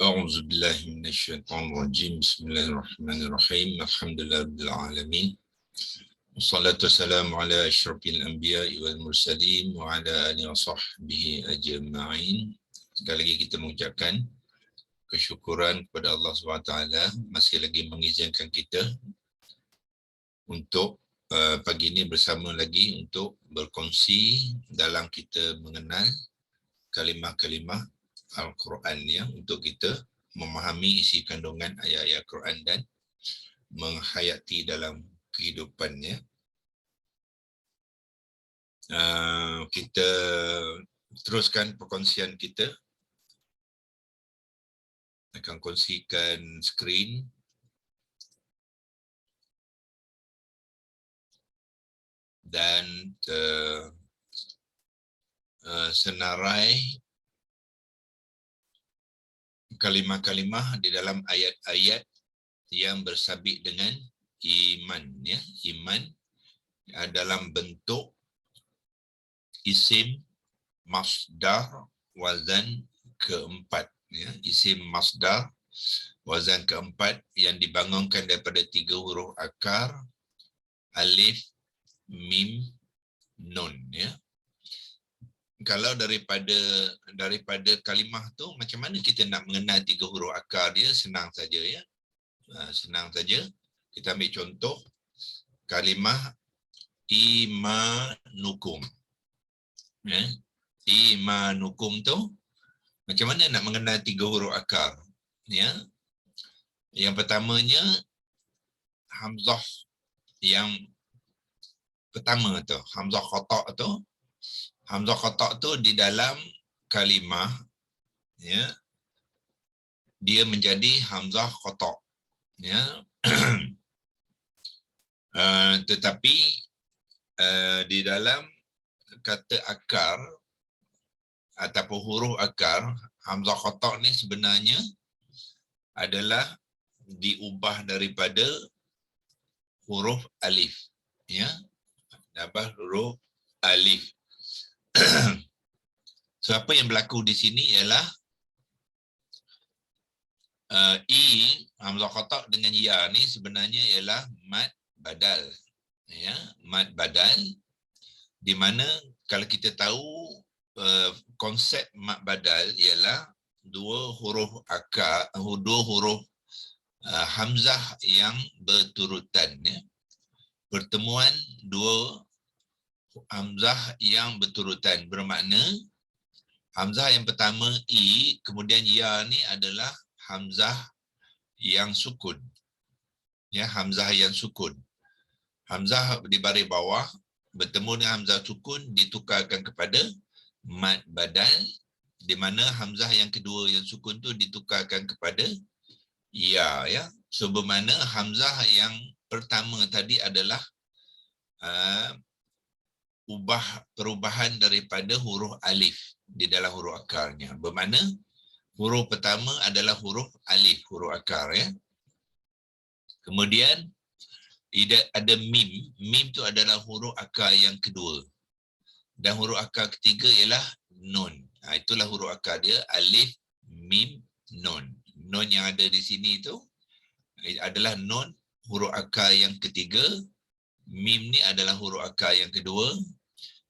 أعوذ بالله من الشيطان الرجيم. بسم الله الرحمن الرحيم. الحمد لله رب العالمين. والصلاة والسلام على أشرف الأنبياء والمرسلين وعلى آله وصحبه أجمعين. Sekali lagi kita mengucapkan kesyukuran kepada Allah SWT masih lagi mengizinkan kita untuk pagi ini bersama lagi untuk berkongsi dalam kita mengenal kalimah-kalimah Al-Quran ya, untuk kita memahami isi kandungan ayat-ayat Quran dan menghayati dalam kehidupannya. Kita teruskan perkongsian kita. Akan kongsikan skrin. Dan senarai kalimah-kalimah di dalam ayat-ayat yang bersabit dengan iman ya. Iman dalam bentuk isim masdar wazan keempat ya. Isim masdar wazan keempat yang dibangunkan daripada 3 huruf akar alif, mim, nun ya. Kalau daripada kalimah tu macam mana kita nak mengenal 3 huruf akar dia? Senang saja ya. Senang saja. Kita ambil contoh kalimah imanukum. Ya. Imanukum tu macam mana nak mengenal 3 huruf akar? Ya. Yang pertamanya hamzah yang pertama tu, hamzah qata' tu. Hamzah qata' tu di dalam kalimah ya, dia menjadi hamzah qata' ya. Tetapi di dalam kata akar ataupun huruf akar, hamzah qata' ni sebenarnya adalah diubah daripada huruf alif ya. Dapat huruf alif. So apa yang berlaku di sini ialah hamzah qata' dengan ya ni sebenarnya ialah mad badal ya, mad badal, di mana kalau kita tahu konsep mad badal ialah 2 huruf akar, 2 huruf hamzah yang berturutan ya. Pertemuan 2 hamzah yang berturutan bermakna hamzah yang pertama i, kemudian ya ni adalah hamzah yang sukun. Ya, hamzah yang sukun. Hamzah di baris bawah bertemu dengan hamzah sukun ditukarkan kepada mad badal, di mana hamzah yang kedua yang sukun tu ditukarkan kepada ya ya. So bermakna hamzah yang pertama tadi adalah perubahan daripada huruf alif di dalam huruf akarnya. Bermakna huruf pertama adalah huruf alif, huruf akar ya. Kemudian ada mim. Mim tu adalah huruf akar yang kedua. Dan huruf akar ketiga ialah nun. Itulah huruf akar dia, alif, mim, nun. Nun yang ada di sini tu adalah nun, huruf akar yang ketiga. Mim ni adalah huruf akar yang kedua.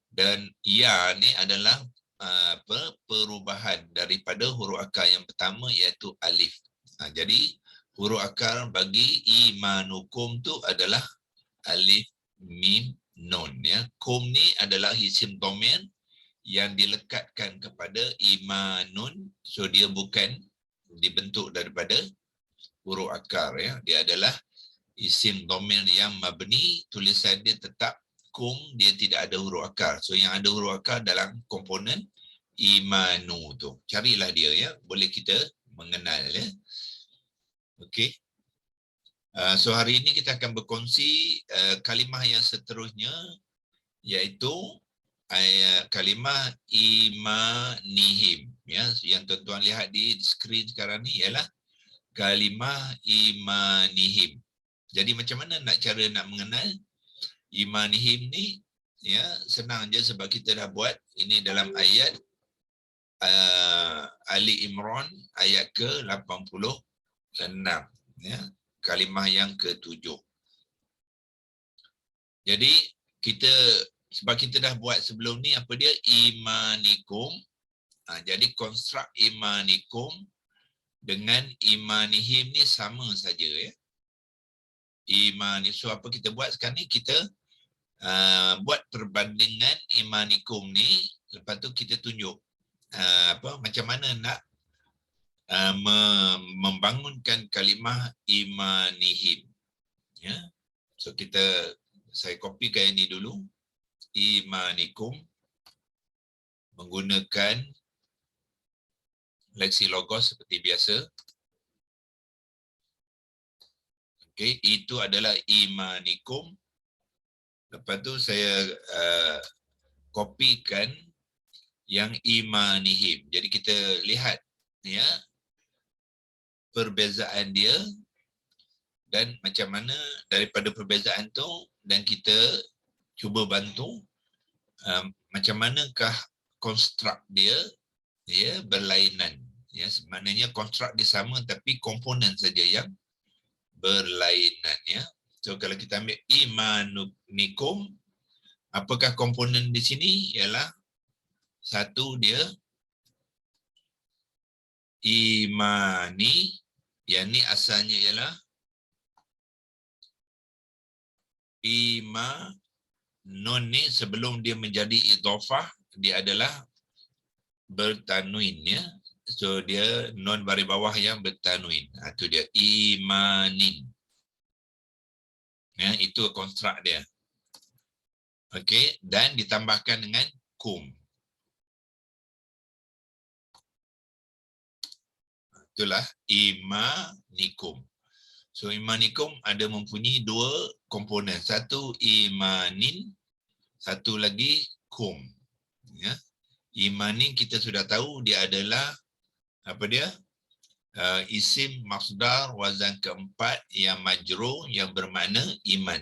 Dan ya ni adalah perubahan daripada huruf akar yang pertama iaitu alif. Jadi huruf akar bagi imanukum tu adalah alif, mim, nun ya. Kum ni adalah isim dhamir yang dilekatkan kepada imanun. So dia bukan dibentuk daripada huruf akar ya. Dia adalah isim dhamir yang mabni, tulisan dia tetap kum, dia tidak ada huruf akar. So yang ada huruf akar dalam komponen imanu tu. Carilah dia ya, boleh kita mengenal ya. Okey. So hari ini kita akan berkongsi kalimah yang seterusnya, iaitu kalimah imanihim ya. Yang tuan-tuan lihat di skrin sekarang ni ialah kalimah imanihim. Jadi macam mana cara nak mengenal imanihim ni ya? Senang je sebab kita dah buat ini dalam ayat Ali Imran ayat ke-86, ya, kalimah yang ke-7. Jadi kita, sebab kita dah buat sebelum ni, apa dia? Imanikum. Jadi konstruk imanikum dengan imanihim ni sama saja, ya. Imani. So apa kita buat sekarang ni? Kita buat perbandingan imanikum ni, lepas tu kita tunjuk macam mana nak membangunkan kalimah imanihim, ya. So saya kopikan ini dulu, imanikum, menggunakan leksi logos seperti biasa. Okey, itu adalah imanikum. Lepas tu saya kopikan yang imanihim. Jadi kita lihat, ya, perbezaan dia dan macam mana daripada perbezaan tu, dan kita cuba bantu macam manakah konstruk dia, ya, berlainan. Ya, sebenarnya konstruk dia sama tapi komponen saja yang berlainan, ya. So kalau kita ambil imanikum, apakah komponen di sini? Ialah satu, dia imani, yang ni asalnya ialah nun ni sebelum dia menjadi idhofah, dia adalah bertanwin, ya. So dia nun baris bawah yang bertanwin. Itu dia imanin. Ya, itu konstruk dia. Okey, dan ditambahkan dengan kum. Itulah imanikum. So imanikum ada mempunyai dua komponen. Satu imanin, satu lagi kum. Ya. Imanin kita sudah tahu dia adalah apa dia? Isim masdar wazan keempat yang majrur yang bermakna iman.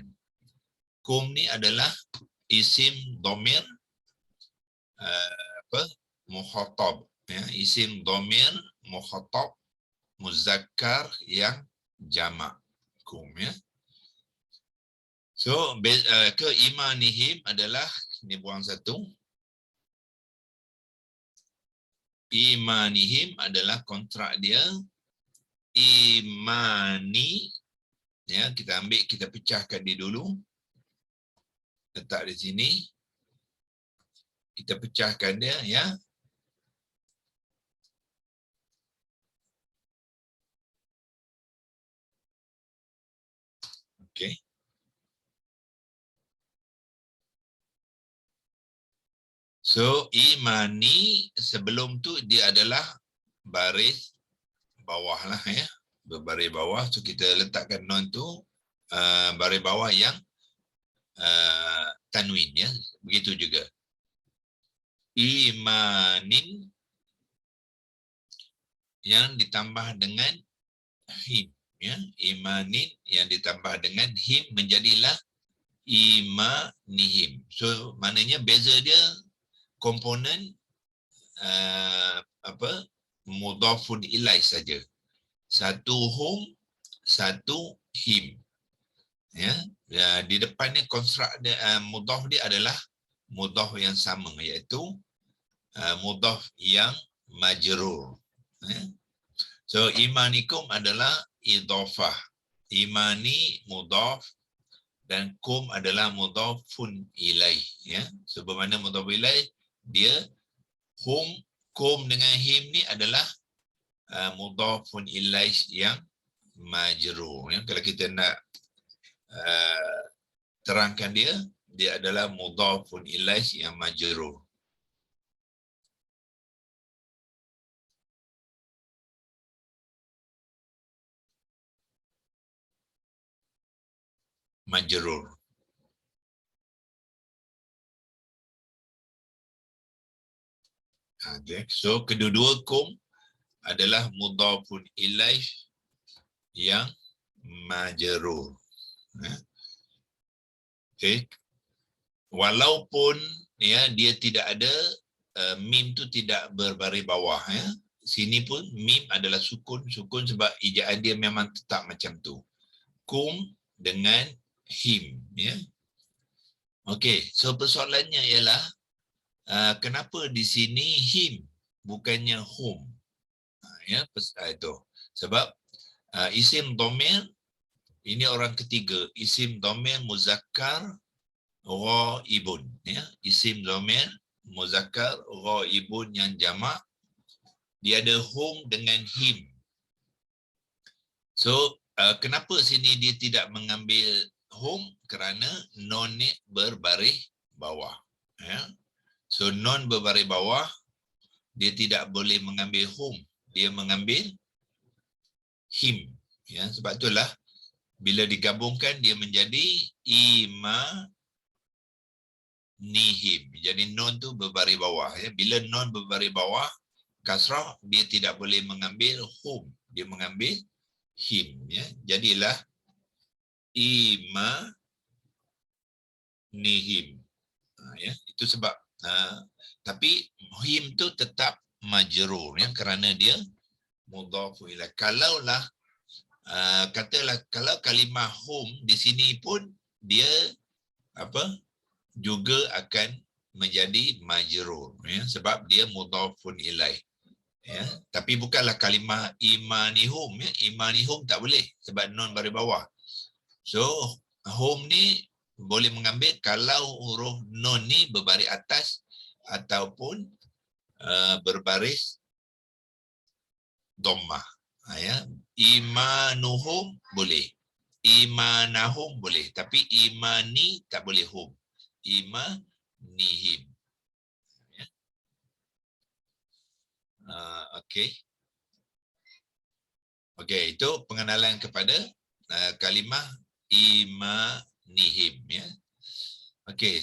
Kum ni adalah isim dhamir mukhatab, ya, isim dhamir mukhatab muzakkar yang jamak, kum, ya. So ke imanihim adalah, ni buang satu, imanihim adalah kontrak dia imani, ya. Kita ambil, kita pecahkan dia dulu, letak di sini, kita pecahkan dia, ya. Okey. So imani sebelum tu dia adalah baris bawah lah, ya, berbaris bawah. So kita letakkan nun tu baris bawah yang tanwin, ya. Begitu juga imanin yang ditambah dengan him, ya. Imanin yang ditambah dengan him menjadilah imanihim. So maknanya beza dia komponen mudhafun ilaih saja. Satu hum, satu him, ya. Di depannya konstruk dia, mudhaf dia adalah mudhaf yang sama, iaitu mudhaf yang majrur, ya. So imanikum adalah idhafah, imani mudhaf, dan kum adalah mudhafun ilaih, ya. So bermakna mudhaf ilaih dia hum, kum dengan him ni adalah mudhafun ilaih yang majrur, ya. Kalau kita nak terangkan dia adalah mudhafun ilaih yang majrur. Majrur. Okay. So kedua-dua kum adalah mudhafun ilaih yang majrur. Okay. Walaupun, ya, dia tidak ada mim tu tidak berbaris bawah ya. Sini pun mim adalah sukun sebab ejaan dia memang tetap macam tu. Kum dengan him ya. Okey, so persoalannya ialah kenapa di sini him bukannya hum? Ya, itu. Sebab isim dhamir ini orang ketiga, isim dhamir muzakkar ghaibun ya. Isim dhamir muzakkar ghaibun yang jamak, dia ada hum dengan him. So kenapa sini dia tidak mengambil hum? Kerana non ni berbaris bawah ya. So non berbaris bawah, dia tidak boleh mengambil hum, dia mengambil him ya. Sebab itulah bila digabungkan dia menjadi imanihim. Jadi non tu berbaris bawah ya. Bila non berbaris bawah kasrah, dia tidak boleh mengambil hum, dia mengambil him ya. Jadilah imanihim ya. Itu sebab tapi him tu tetap majrur ya, kerana dia mudhaf ilaih. Kalaulah katalah kalau kalimah hum di sini pun dia juga akan menjadi majrur ya, sebab dia mudhafun ilaih ya. Tapi bukanlah kalimah imanihum ya. Imanihum tak boleh sebab non baris bawah. So hum ni boleh mengambil kalau huruf nun ni berbaris atas ataupun berbaris dhammah ya. Imanuhum boleh, imanahum boleh, tapi imani tak boleh hum. Imanihim ya. Okey. Okey, itu pengenalan kepada kalimah imanihim ya. Okey.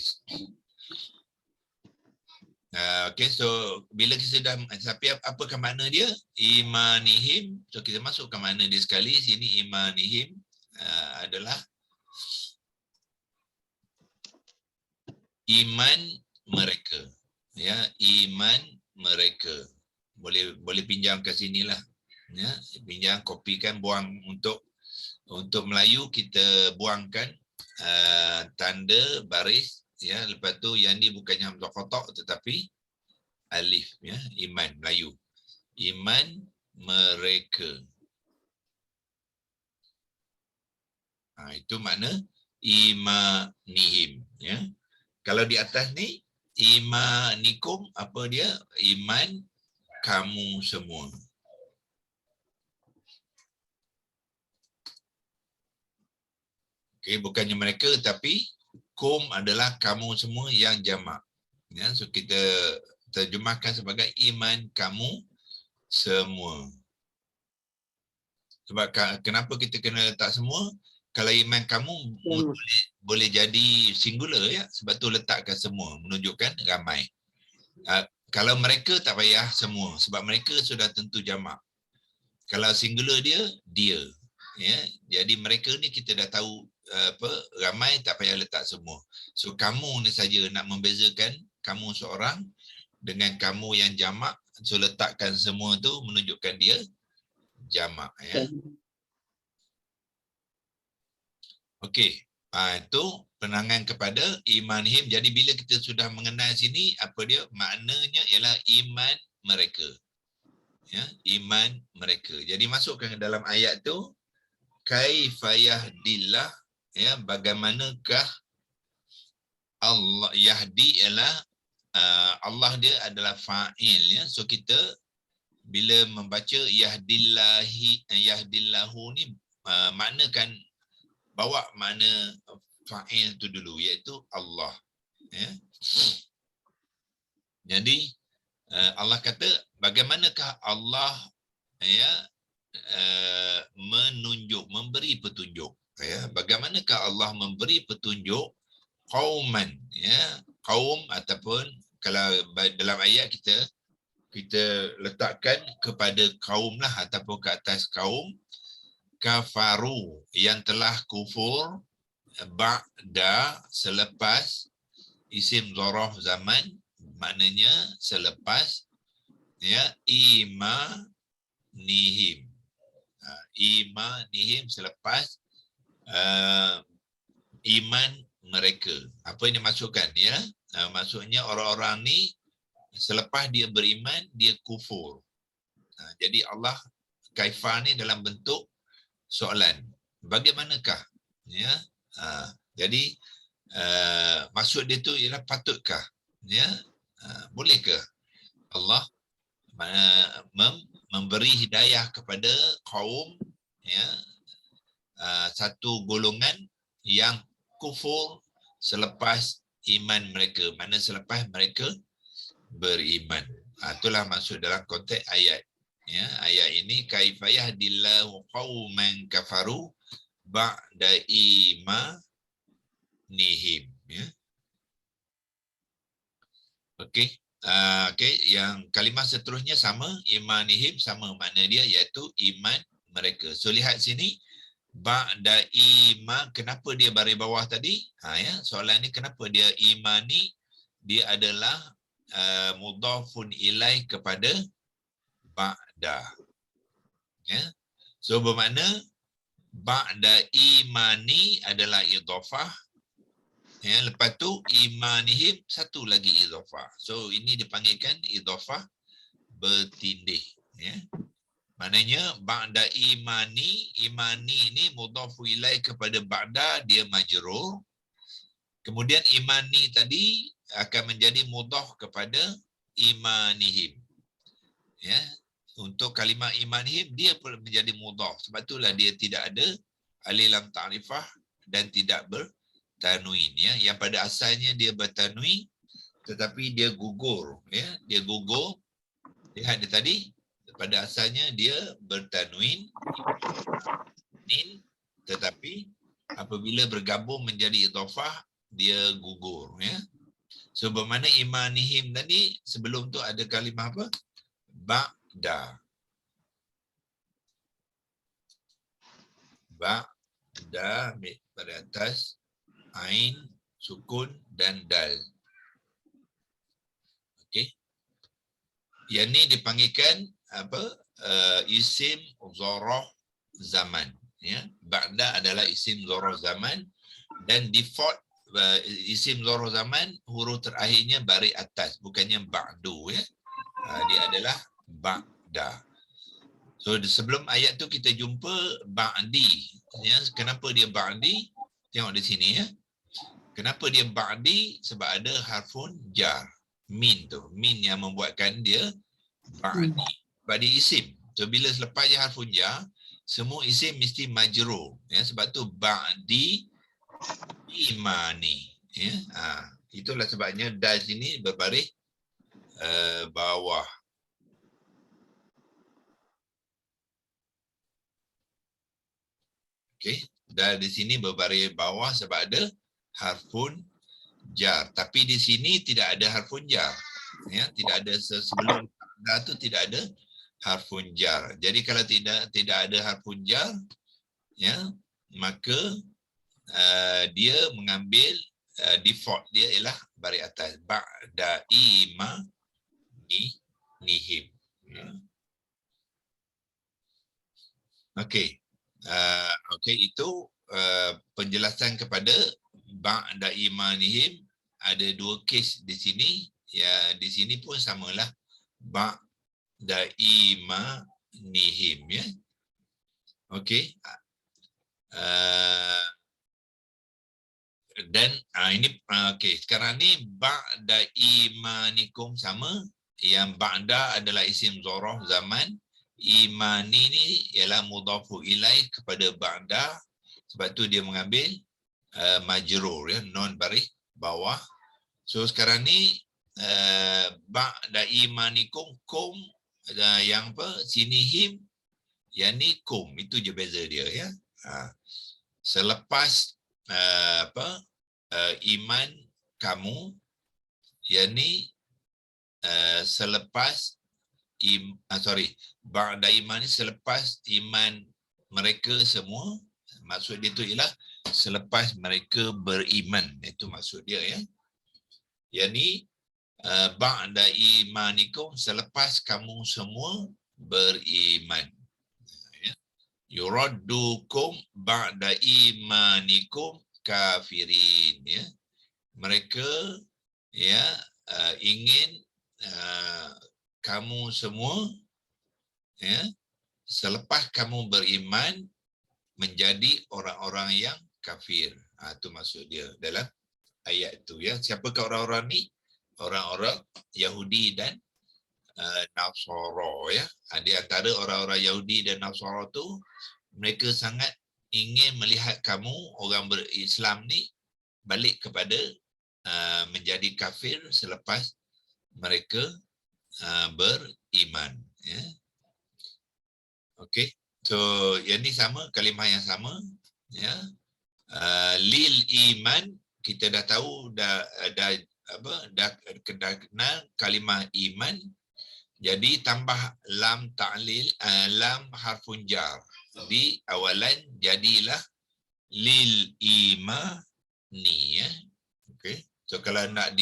Okey, so bila kita sudah tapi apakah makna dia? Imanihim. So kita masukkan makna dia sekali. Sini imanihim adalah iman mereka. Ya, iman mereka. Boleh pinjam ke sinilah. Ya, pinjam, kopikan, buang untuk Melayu kita buangkan tanda baris ya. Lepas tu yang ni bukannya hamzah qata' tetapi alif ya. Iman Melayu, iman mereka. Itu makna imanihim ya. Kalau di atas ni imanikum, apa dia? Iman kamu semua. Okay, bukannya mereka tapi kum adalah kamu semua yang jamak. Ya, so kita terjemahkan sebagai iman kamu semua. Sebab kenapa kita kena letak semua? Kalau iman kamu boleh jadi singular ya. Sebab tu letakkan semua menunjukkan ramai. Kalau mereka tak payah semua sebab mereka sudah tentu jamak. Kalau singular dia ya. Jadi mereka ni kita dah tahu ramai, tak payah letak semua. So kamu ni saja nak membezakan kamu seorang dengan kamu yang jamak, so letakkan semua tu menunjukkan dia jamak ya. Okey, itu penangan kepada imanihim. Jadi bila kita sudah mengenal sini, apa dia maknanya ialah iman mereka ya, iman mereka. Jadi masukkan ke dalam ayat tu, kaifa yahdillah ya, bagaimanakah Allah yahdi ialah Allah dia adalah fa'il ya. So kita bila membaca yahdillahu ni maknakan bawa makna fa'il tu dulu iaitu Allah ya. Jadi Allah kata bagaimanakah Allah ya menunjuk, memberi petunjuk ya. Bagaimanakah Allah memberi petunjuk qauman ya, kaum, ataupun kalau dalam ayat kita letakkan kepada kaum lah ataupun ke atas kaum kafaru yang telah kufur ba'da selepas isim zaraf zaman maknanya selepas ya imanihim. Imanihim selepas iman mereka. Apa yang dimaksudkan ya? Maksudnya orang-orang ni selepas dia beriman dia kufur. Jadi Allah kaifah ni dalam bentuk soalan. Bagaimanakah? Ya. Jadi maksud dia tu ialah patutkah? Ya. Bolehkah Allah memberi hidayah kepada kaum ya satu golongan yang kufur selepas iman mereka, mana selepas mereka beriman. Itulah maksud dalam konteks ayat. Ya, ayat ini kaifa yahdillahu qauman kafaru ba'da imanihim. Ya. Okey. Okey, yang kalimah seterusnya sama, imanihim sama makna dia iaitu iman mereka. So lihat sini ba'da iman, kenapa dia baris bawah tadi? Ya, soalan ni kenapa dia imani? Dia adalah mudhafun ilaih kepada ba'da. Ya. So bermakna ba'da imani adalah idhafah. Ya, lepas tu imanihim satu lagi idhafah. So ini dipanggilkan idhafah bertindih. Ya. Maknanya ba'da imani, imani ini mudhafu ilaih kepada ba'da, dia majrur. Kemudian imani tadi akan menjadi mudhaf kepada imanihim. Ya. Untuk kalimah imanihim dia pun menjadi mudhaf. Sebab itulah dia tidak ada alif lam ta'rifah dan tidak bertanwin ya. Yang pada asalnya dia bertanwin tetapi dia gugur ya. Dia gugur. Lihat dia tadi pada asalnya dia bertanwin tetapi apabila bergabung menjadi idhafah dia gugur ya. So bermakna imanihim tadi sebelum tu ada kalimah apa? Ba'da. Ba'da pada atas ain, sukun dan dal. Okey. Yang ni dipanggilkan apa? Isim zarah zaman ya. Ba'da adalah isim zarah zaman dan default isim zarah zaman huruf terakhirnya baris atas bukannya ba'du ya. Dia adalah ba'da. So sebelum ayat tu kita jumpa ba'di ya. Kenapa dia ba'di? Tengok di sini ya. Kenapa dia ba'di? Sebab ada harfun jar. Min tu. Min yang membuatkan dia ba'di. Ba'di isim. So bila selepas je harfun jar, semua isim mesti majrur. Ya, sebab tu ba'di imani. Ya, itulah sebabnya dal sini berbaris bawah. Okey, dal di sini berbaris bawah sebab ada harfun jar. Tapi di sini tidak ada harfun jar. Ya, tidak ada sebelum dal tu tidak ada harfun jar. Jadi kalau tidak ada harfun jar, ya, maka dia mengambil default dia ialah baris atas ba'da imanihim. Ya. Okey. Okey, itu penjelasan kepada ba'da imanihim. Ada dua kes di sini. Ya, di sini pun samalah ba'da imanihim ya. Okey. Dan ini okey, sekarang ni ba'da imanikum sama. Yang ba'da adalah isim zarah zaman. Imani ni ialah mudhafu ilaih kepada ba'da. Sebab tu dia mengambil majrur ya, non baris bawah. So sekarang ni ba'da imanikum kum yang apa? Sini him, yang ni kum. Itu je beza dia ya. Selepas iman kamu, yakni selepas ba'da iman ni selepas iman mereka semua. Maksud dia tu ialah selepas mereka beriman. Itu maksud dia ya. Yakni ba'da imanikum, selepas kamu semua beriman. Ya. Yuraddukum ba'da imanikum kafirin. Ya. Mereka ya ingin kamu semua ya selepas kamu beriman menjadi orang-orang yang kafir. Itu maksud dia dalam ayat itu ya. Siapakah orang-orang ni? Orang-orang Yahudi dan Nasara ya. Di antara orang-orang Yahudi dan Nasara tu mereka sangat ingin melihat kamu orang berislam ni balik kepada menjadi kafir selepas mereka beriman ya. Okey. So yang ni sama, kalimah yang sama ya. Lil iman, kita dah tahu dah kenal kalimah iman. Jadi tambah lam ta'lil, lam harfun jar di awalan, jadilah lil imani ya. Okey. So kalau nak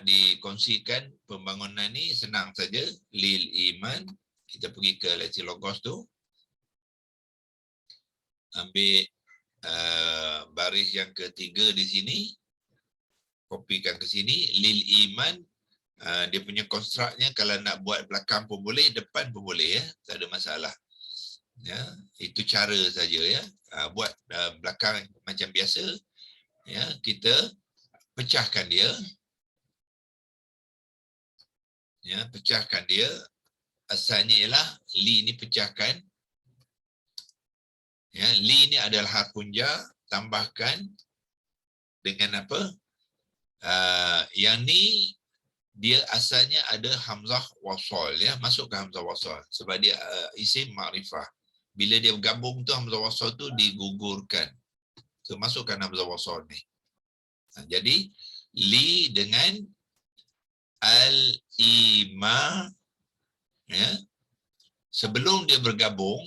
dikongsikan pembangunan ni senang saja, lil iman. Kita pergi ke leksi logos tu, ambil baris yang ketiga di sini, kopikan ke sini, lil iman. Dia punya konstruknya kalau nak buat belakang pun boleh, depan pun boleh ya, tak ada masalah. Ya, itu cara saja ya. Buat belakang macam biasa ya, kita pecahkan dia. Ya, pecahkan dia. Asalnya ialah li ni pecahkan. Ya, li ni adalah harfun jar, tambahkan dengan apa? Yang ni dia asalnya ada hamzah wasal ya, masuk ke hamzah wasal sebab dia isim ma'rifah. Bila dia bergabung tu hamzah wasal tu digugurkan. So masukkan hamzah wasal ni. Jadi li dengan al-ima ya. Sebelum dia bergabung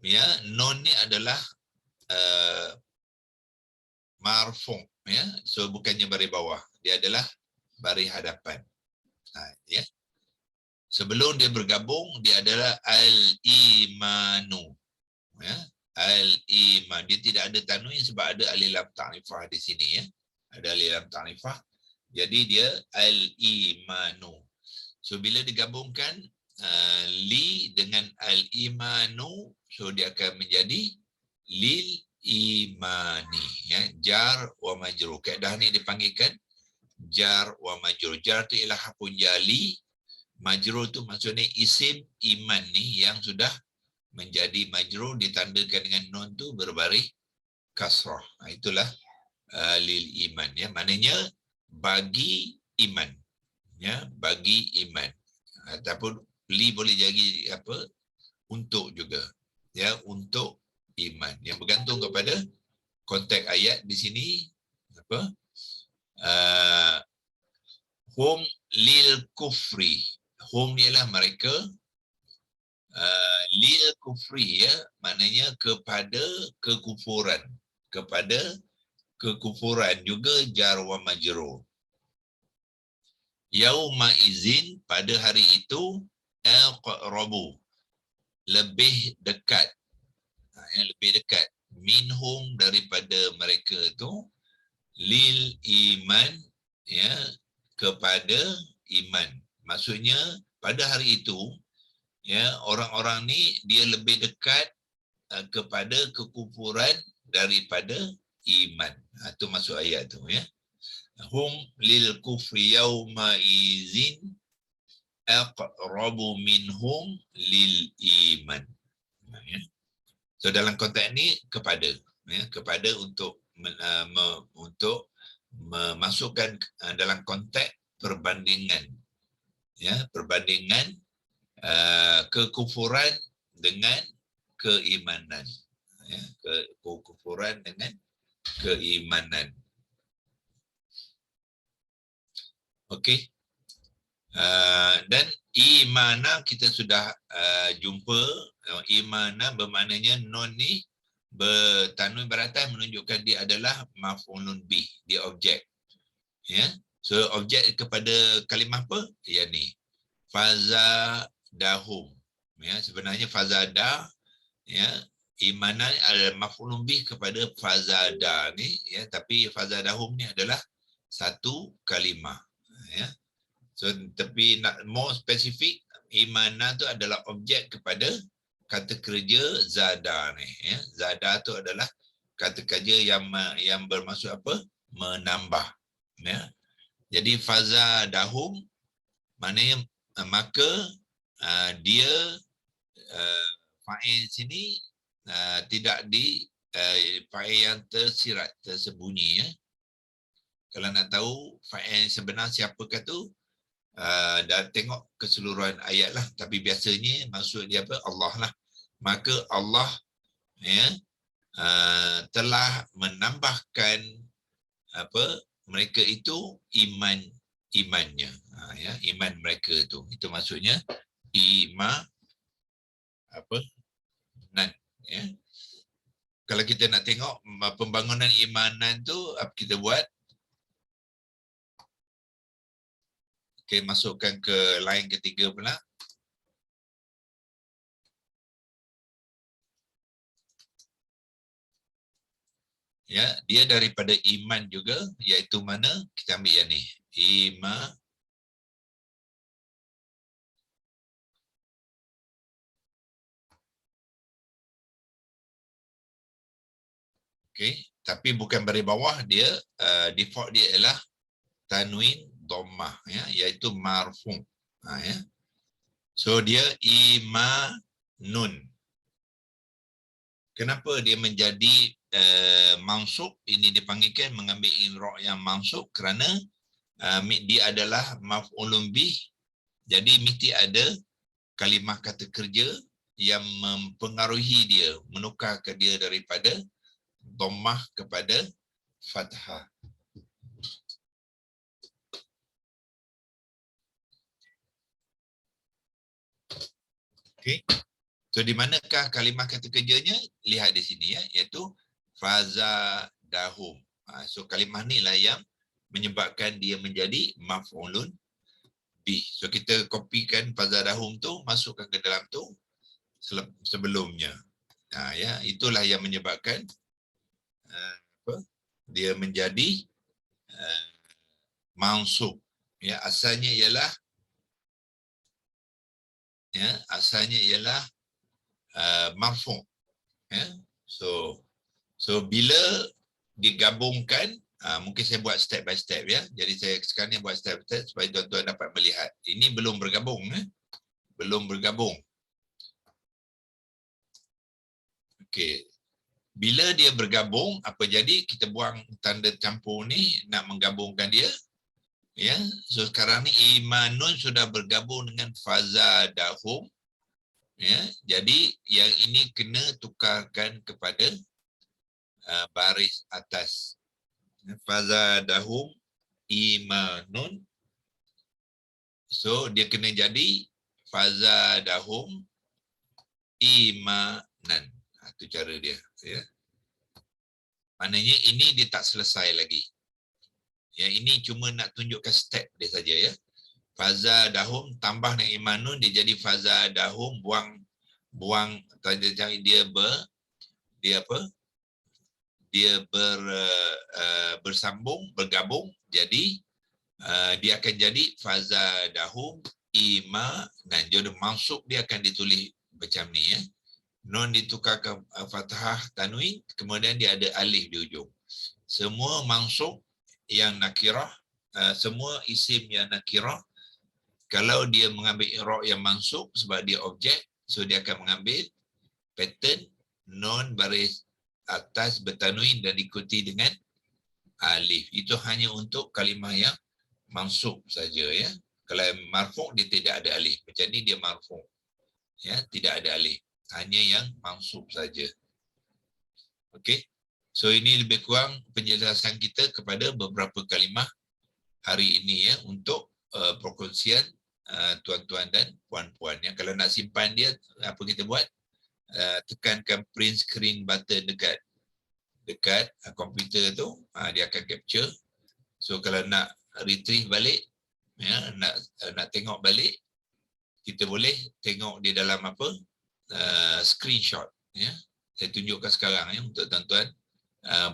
ya, nun ni adalah marfu' ya. So bukannya baris bawah, dia adalah baris hadapan. Ya. Sebelum dia bergabung dia adalah al-imanu. Ya. Al-iman, dia tidak ada tanwin sebab ada alif lam ta'rifah di sini ya. Ada alif lam ta'rifah. Jadi dia al-imanu. So bila digabungkan li dengan al-imanu, so dia akan menjadi lil imani ya, jar wa majrur. Kaedah ni dipanggilkan jar wa majrur. Jar tu ialah harfun jali, majrur tu maksudnya isim iman ni yang sudah menjadi majrur ditandakan dengan nun tu berbaris kasrah. Itulah lil iman ya, maknanya bagi iman ya, bagi iman. Ataupun li boleh jadi apa, untuk juga ya, untuk iman, yang bergantung kepada konteks ayat di sini apa, hum lil kufri. Hum ialah mereka, lil kufri ya, maknanya kepada kekufuran, kepada kekufuran juga jar wa majrur. Yauma izin, pada hari itu, aqrabu, lebih dekat ya, lebih dekat, minhum, daripada mereka itu, lil iman ya, kepada iman. Maksudnya pada hari itu ya, orang-orang ni dia lebih dekat kepada kekufuran daripada iman. Itu maksud ayat tu ya. Hum lil kufri yauma izin aqrabu minhum lil iman. Ya. So dalam konteks ni kepada ya, kepada untuk untuk memasukkan dalam konteks perbandingan ya, perbandingan kekufuran dengan keimanan ya, kekufuran dengan keimanan. Okey. Dan imana kita sudah jumpa. Imana bermaknanya nun ni bertanwin beratas menunjukkan dia adalah maf'ulun bih, dia objek. Ya. So objek kepada kalimah apa? Yang ni. Fazadahum. Ya, sebenarnya fazada ya, imanan adalah maf'ulun bih kepada fazada ni ya, tapi fazadahum ni adalah satu kalimah ya. So tapi nak more spesifik, imanan tu adalah objek kepada kata kerja zada ni ya. Zada tu adalah kata kerja yang bermaksud apa? Menambah ya. Jadi fazadahum maknanya maka dia fa'il sini tidak di fa'il yang tersirat, tersembunyi ya. Kalau nak tahu fa'il sebenar siapakah tu, dah tengok keseluruhan ayat lah. Tapi biasanya maksud dia apa? Allah lah. Maka Allah ya, telah menambahkan apa mereka itu imannya ya, iman mereka tu. Itu maksudnya apa nan ya. Kalau kita nak tengok pembangunan imanan tu, apa kita buat? Okey, masukkan ke line ketiga pula. Ya, dia daripada iman juga, iaitu mana? Kita ambil yang ni. Iman. Okey, tapi bukan baris bawah, dia default dia ialah tanwin dhammah ya, iaitu marfu'. Ya. So dia imanun. Kenapa dia menjadi mansub? Ini dipanggilkan mengambil inra' yang mansub kerana dia adalah maf'ulun bih. Jadi mesti ada kalimah kata kerja yang mempengaruhi dia, menukarkan dia daripada dhammah kepada fathah. Okey. So di manakah kalimah kata kerjanya? Lihat di sini ya, iaitu fazadahum. So kalimah ni lah yang menyebabkan dia menjadi maf'ulun bih. So kita kopikan fazadahum tu, masukkan ke dalam tu sebelumnya. Ya, itulah yang menyebabkan dia menjadi mansub. Ya, asalnya ialah marfu'. Ya. So bila digabungkan, mungkin saya buat step by step ya. Jadi saya sekarang ni buat step by step supaya tuan-tuan dapat melihat. Ini belum bergabung belum bergabung. Okey. Bila dia bergabung, apa jadi? Kita buang tanda campur ni, nak menggabungkan dia. Ya, so sekarang ni imanun sudah bergabung dengan fazadahum. Ya, jadi yang ini kena tukarkan kepada baris atas. Fazadahum imanun. So dia kena jadi fazadahum imanan. Itu cara dia. Ya. Maknanya ini dia tak selesai lagi. Ya, ini cuma nak tunjukkan step dia saja ya. Fazadahum tambah dengan imanun, dia jadi fazadahum, buang dia bersambung, bergabung, jadi dia akan jadi fazadahum imanan. Jadi mansub dia akan ditulis macam ni ya. Nun ditukar ke fathah tanwin, kemudian dia ada alif di ujung. Semua mansub yang nakirah, semua isim yang nakirah, kalau dia mengambil i'rab yang mansub sebab dia objek, so dia akan mengambil pattern nun baris atas bertanwin dan diikuti dengan alif. Itu hanya untuk kalimah yang mansub saja ya. Kalau marfu' dia tidak ada alif. Macam ni dia marfu'. Ya, tidak ada alif. Hanya yang mansub saja. Okey. So ini lebih kurang penjelasan kita kepada beberapa kalimah hari ini ya, untuk perkongsian tuan-tuan dan puan-puan. Ya, kalau nak simpan dia, apa kita buat? Tekankan print screen button dekat komputer tu, dia akan capture. So kalau nak retrieve balik, ya, nak tengok balik, kita boleh tengok di dalam apa, screenshot, ya. Saya tunjukkan sekarang ya untuk tuan-tuan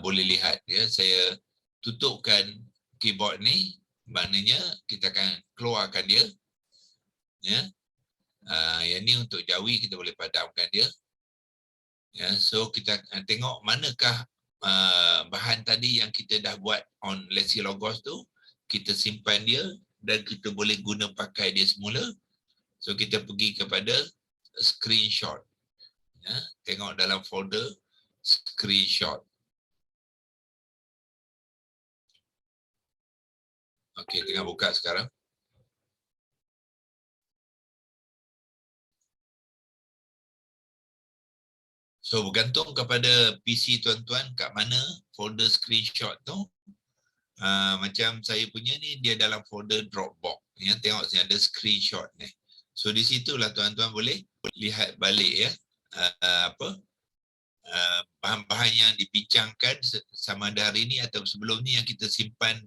boleh lihat, ya. Saya tutupkan keyboard ni, maknanya kita akan keluarkan dia, ya. Yang ni untuk jawi kita boleh padamkan dia, ya. So kita tengok manakah bahan tadi yang kita dah buat on Lexi Logos tu, kita simpan dia dan kita boleh guna pakai dia semula. So kita pergi kepada screenshot, ya. Tengok dalam folder screenshot. Okey, tengah buka sekarang. So bergantung kepada PC tuan-tuan kat mana folder screenshot tu. Macam saya punya ni dia dalam folder Dropbox, ya. Tengok sini ada screenshot ni. So di situlah tuan-tuan boleh lihat balik, ya, bahan-bahan yang dibincangkan sama ada hari ini atau sebelum ni yang kita simpan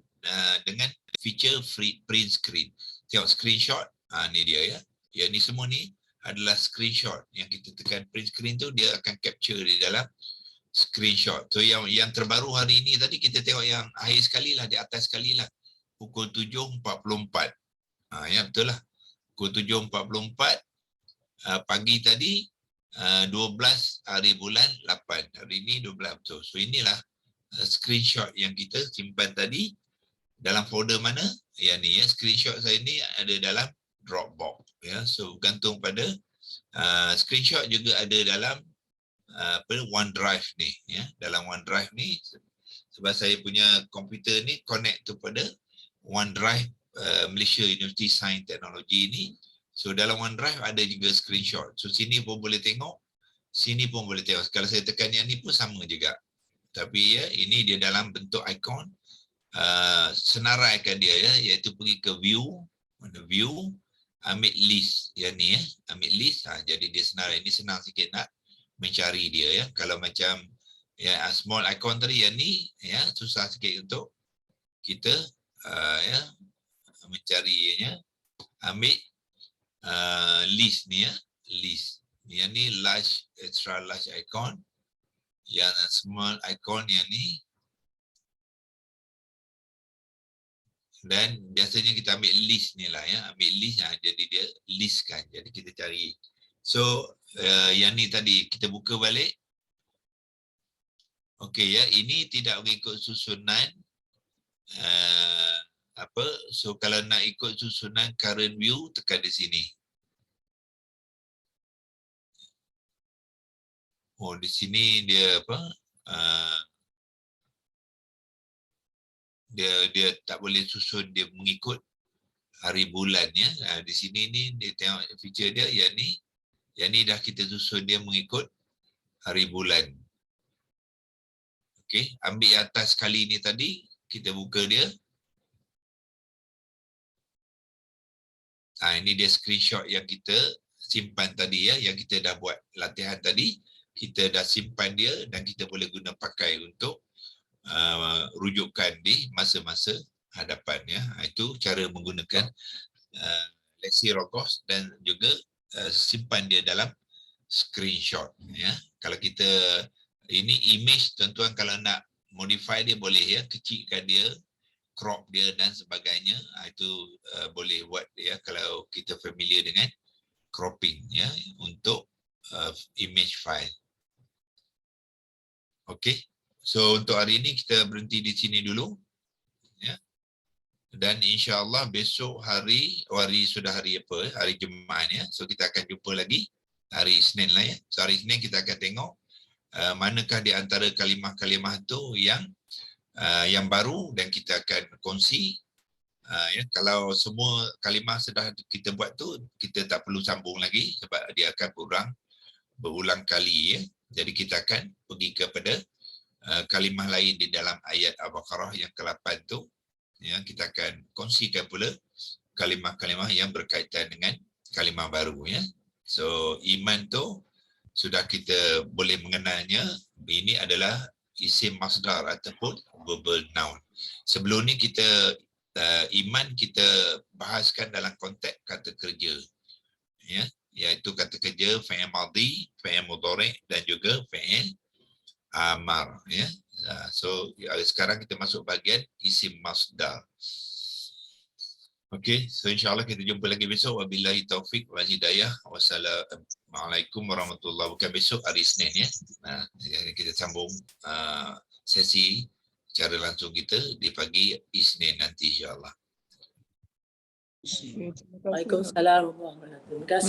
dengan feature free print screen. Tengok screenshot, ni dia, ya. Yang ni semua ni adalah screenshot. Yang kita tekan print screen tu dia akan capture di dalam screenshot. So yang terbaru hari ini tadi kita tengok yang akhir sekali lah, di atas sekali lah, pukul 7.44. Ya betul lah. Pukul 7.44 pagi tadi, 12 hari bulan 8. Hari ini 12 betul. So inilah screenshot yang kita simpan tadi dalam folder mana? Yang ni, ya. Screenshot saya ni ada dalam Dropbox, ya. So gantung pada screenshot juga ada dalam OneDrive ni, ya. Dalam OneDrive ni, sebab saya punya komputer ni connect kepada OneDrive Malaysia University Science Technology ni. So dalam OneDrive ada juga screenshot. So sini pun boleh tengok, sini pun boleh tengok. Kalau saya tekan yang ni pun sama juga. Tapi ya, ini dia dalam bentuk ikon. Senaraikan dia, ya, iaitu pergi ke view, ambil list yang ni, ya, ambil list. Jadi dia senarai. Ini senang sikit nak mencari dia, ya. Kalau macam ya small icon tadi yang ni, ya, susah sikit untuk kita ya mencarinya. Ambil list ni, ya, list. Yang ni large, extra large icon. Yang small icon yang ni. Dan biasanya kita ambil list ni lah, ya. Ambil list, jadi dia listkan. Jadi kita cari. So yang ni tadi kita buka balik. Okey, ya, ini tidak mengikut susunan so kalau nak ikut susunan current view, tekan di sini. Oh, di sini dia dia tak boleh susun, dia mengikut hari bulan, ya. Di sini ni dia tengok feature dia yang ni dah kita susun dia mengikut hari bulan. Okey, ambil yang atas sekali ni tadi, kita buka dia. Ini dia screenshot yang kita simpan tadi, ya, yang kita dah buat latihan tadi. Kita dah simpan dia dan kita boleh guna pakai untuk rujukan di masa-masa hadapan, ya. Itu cara menggunakan Lexi Logos dan juga simpan dia dalam screenshot, ya. Kalau kita ini image, tuan-tuan kalau nak modify dia boleh, ya, kecilkan dia, crop dia dan sebagainya. Itu boleh buat, ya, kalau kita familiar dengan cropping, ya, untuk image file. Okey. So untuk hari ini kita berhenti di sini dulu, ya. Dan insya-Allah besok hari sudah hari apa? Hari Jumaat, ya. So kita akan jumpa lagi hari Isnin lah, ya. So hari Isnin kita akan tengok manakah di antara kalimah-kalimah tu yang baru dan kita akan kongsi. Ya, kalau semua kalimah sudah kita buat tu, kita tak perlu sambung lagi sebab dia akan berulang kali, ya. Jadi kita akan pergi kepada kalimah lain di dalam ayat Al-Baqarah yang ke-8 tu, ya. Kita akan kongsikan pula kalimah-kalimah yang berkaitan dengan kalimah baru, ya. So iman tu sudah kita boleh mengenalnya. Ini adalah isim masdar ataupun verbal noun. Sebelum ni kita iman kita bahaskan dalam konteks kata kerja, ya, iaitu kata kerja fi'il madhi, fi'il mudhari' dan juga fi'il amar, ya. So sekarang kita masuk bahagian isim masdar. Okey, so insyaAllah kita jumpa lagi besok. Wabillahi taufiq wal hidayah. Wassalamualaikum warahmatullahi wabarakatuh. Bukan besok, hari Isnin, ya. Kita sambung sesi secara langsung kita di pagi Isnin nanti insyaAllah. Waalaikumsalam warahmatullahi wabarakatuh. Terima kasih.